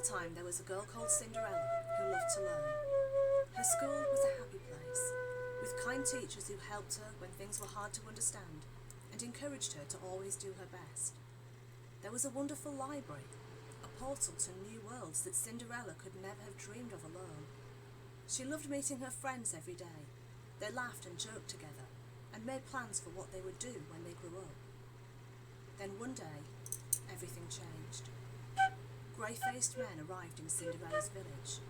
a time there was a girl called Cinderella who loved to learn. Her school was a happy place, with kind teachers who helped her when things were hard to understand and encouraged her to always do her best. There was a wonderful library, a portal to new worlds that Cinderella could never have dreamed of alone. She loved meeting her friends every day. They laughed and joked together and made plans for what they would do when they grew up. Then one day, everything changed. Grey-faced men arrived in Cinderella's village.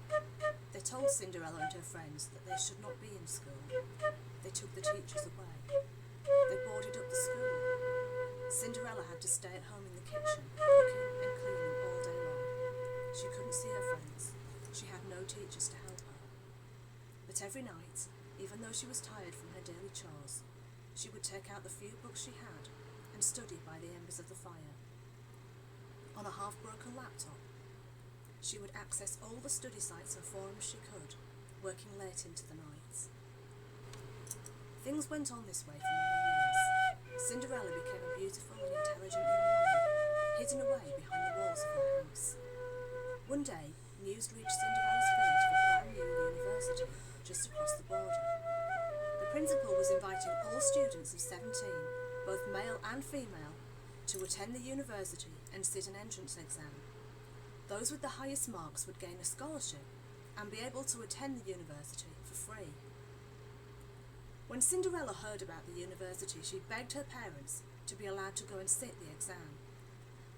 They told Cinderella and her friends that they should not be in school. They took the teachers away. They boarded up the school. Cinderella had to stay at home in the kitchen, cooking and cleaning all day long. She couldn't see her friends. She had no teachers to help her. But every night, even though she was tired from her daily chores, she would take out the few books she had and study by the embers of the fire. On a half-broken laptop, she would access all the study sites and forums she could, working late into the nights. Things went on this way for many years. Cinderella became a beautiful and intelligent young woman, hidden away behind the walls of her house. One day, news reached Cinderella's village of a brand new university just across the border. The principal was inviting all students of 17, both male and female, to attend the university and sit an entrance exam. Those with the highest marks would gain a scholarship and be able to attend the university for free. When Cinderella heard about the university, she begged her parents to be allowed to go and sit the exam.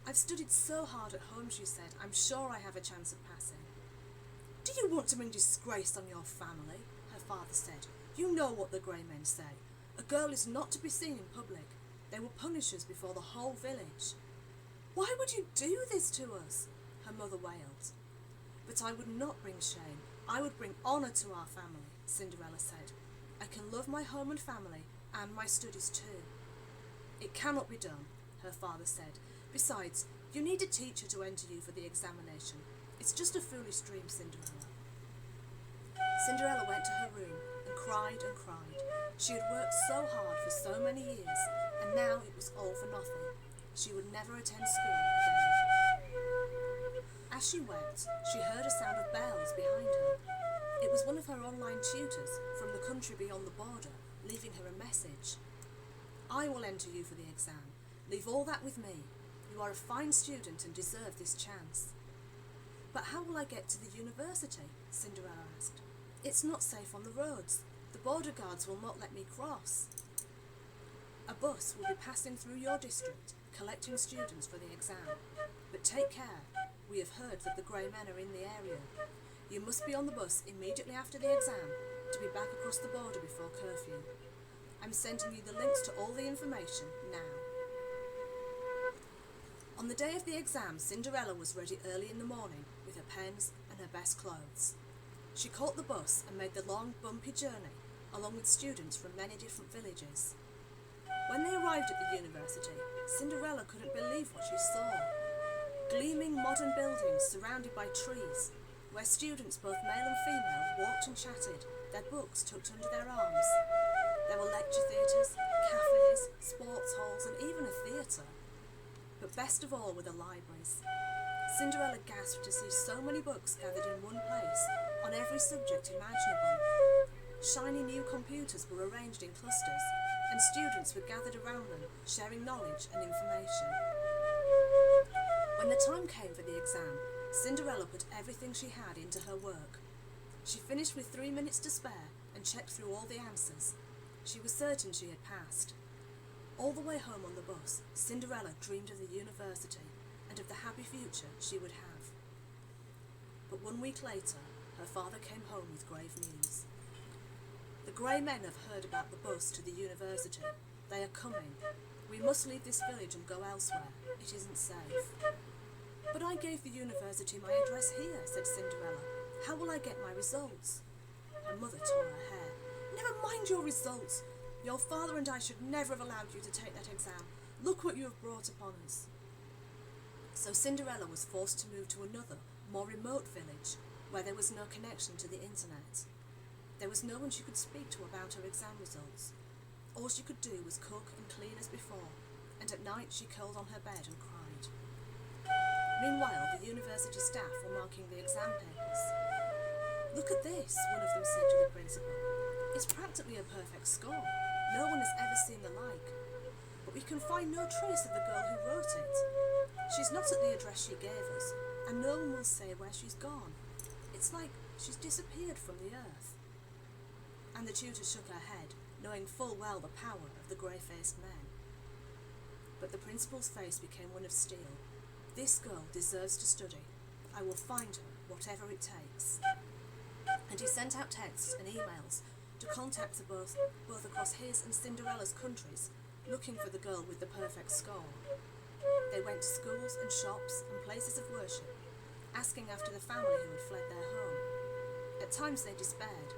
"I've studied so hard at home," she said. "I'm sure I have a chance of passing." "Do you want to bring disgrace on your family?" her father said. "You know what the grey men say. A girl is not to be seen in public. They will punish us before the whole village." "Why would you do this to us?" her mother wailed. "But I would not bring shame. I would bring honour to our family," Cinderella said. "I can love my home and family and my studies too." "It cannot be done," her father said. "Besides, you need a teacher to enter you for the examination. It's just a foolish dream, Cinderella." Cinderella went to her room and cried and cried. She had worked so hard for so many years, and now it was all for nothing. She would never attend school again. As she wept, she heard a sound of bells behind her. It was one of her online tutors from the country beyond the border, leaving her a message. "I will enter you for the exam. Leave all that with me. You are a fine student and deserve this chance." "But how will I get to the university?" Cinderella asked. "It's not safe on the roads. The border guards will not let me cross." "A bus will be passing through your district, collecting students for the exam. But take care. We have heard that the grey men are in the area. You must be on the bus immediately after the exam to be back across the border before curfew. I'm sending you the links to all the information now." On the day of the exam, Cinderella was ready early in the morning with her pens and her best clothes. She caught the bus and made the long, bumpy journey along with students from many different villages. When they arrived at the university, Cinderella couldn't believe what she saw. Gleaming modern buildings surrounded by trees, where students, both male and female, walked and chatted, their books tucked under their arms. There were lecture theatres, cafes, sports halls, and even a theatre. But best of all were the libraries. Cinderella gasped to see so many books gathered in one place, on every subject imaginable. Shiny new computers were arranged in clusters, and students were gathered around them, sharing knowledge and information. When the time came for the exam, Cinderella put everything she had into her work. She finished with 3 minutes to spare and checked through all the answers. She was certain she had passed. All the way home on the bus, Cinderella dreamed of the university and of the happy future she would have. But 1 week later, her father came home with grave news. "The grey men have heard about the bus to the university. They are coming. We must leave this village and go elsewhere. It isn't safe." "But I gave the university my address here," said Cinderella. "How will I get my results?" Her mother tore her hair. "Never mind your results. Your father and I should never have allowed you to take that exam. Look what you have brought upon us." So Cinderella was forced to move to another, more remote village, where there was no connection to the internet. There was no one she could speak to about her exam results. All she could do was cook and clean as before, and at night she curled on her bed and cried. Meanwhile, the university staff were marking the exam papers. "Look at this," one of them said to the principal. "It's practically a perfect score. No one has ever seen the like. But we can find no trace of the girl who wrote it. She's not at the address she gave us, and no one will say where she's gone. It's like she's disappeared from the earth." And the tutor shook her head, knowing full well the power of the grey-faced men. But the principal's face became one of steel. "This girl deserves to study. I will find her, whatever it takes." And he sent out texts and emails to contacts both across his and Cinderella's countries, looking for the girl with the perfect score. They went to schools and shops and places of worship, asking after the family who had fled their home. At times they despaired,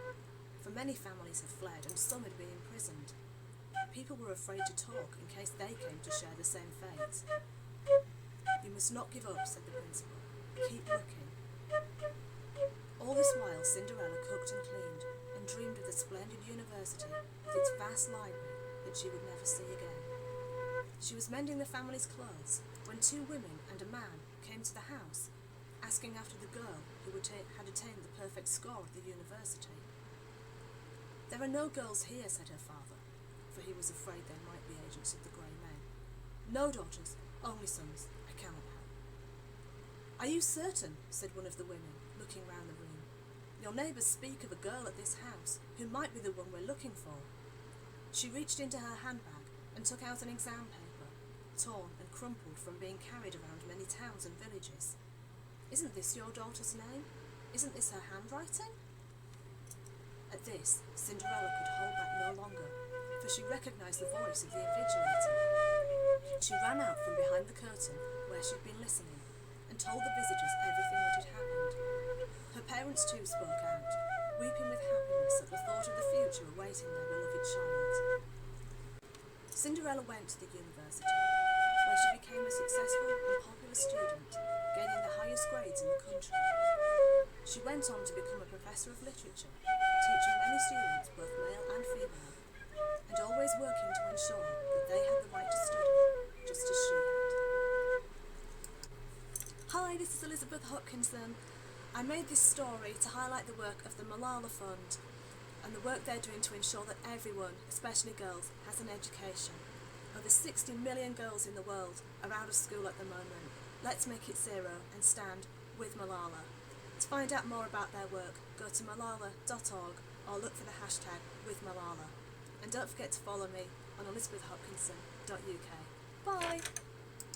for many families had fled and some had been imprisoned. People were afraid to talk in case they came to share the same fate. "You must not give up," said the principal. "Keep looking." All this while Cinderella cooked and cleaned and dreamed of the splendid university with its vast library that she would never see again. She was mending the family's clothes when two women and a man came to the house, asking after the girl who had attained the perfect score at the university. "There are no girls here," said her father, for he was afraid they might be agents of the grey men. "No daughters, only sons. I cannot help." "Are you certain?" said one of the women, looking round the room. "Your neighbours speak of a girl at this house who might be the one we're looking for." She reached into her handbag and took out an exam paper, torn and crumpled from being carried around many towns and villages. "Isn't this your daughter's name? Isn't this her handwriting?" At this, Cinderella could hold back no longer, for she recognised the voice of the invigilator. She ran out from behind the curtain where she'd been listening and told the visitors everything that had happened. Her parents too spoke out, weeping with happiness at the thought of the future awaiting their beloved child. Cinderella went to the university, where she became a successful and popular student, gaining the highest grades in the country. She went on to become a professor of literature, teaching many students, both male and female, and always working to ensure that they had the right to study, just as she had. Hi, this is Elizabeth Hopkinson. I made this story to highlight the work of the Malala Fund and the work they're doing to ensure that everyone, especially girls, has an education. Over 60 million girls in the world are out of school at the moment. Let's make it zero and stand with Malala. To find out more about their work, go to malala.org or look for the hashtag #WithMalala. And don't forget to follow me on elizabethhopkinson.uk. Bye!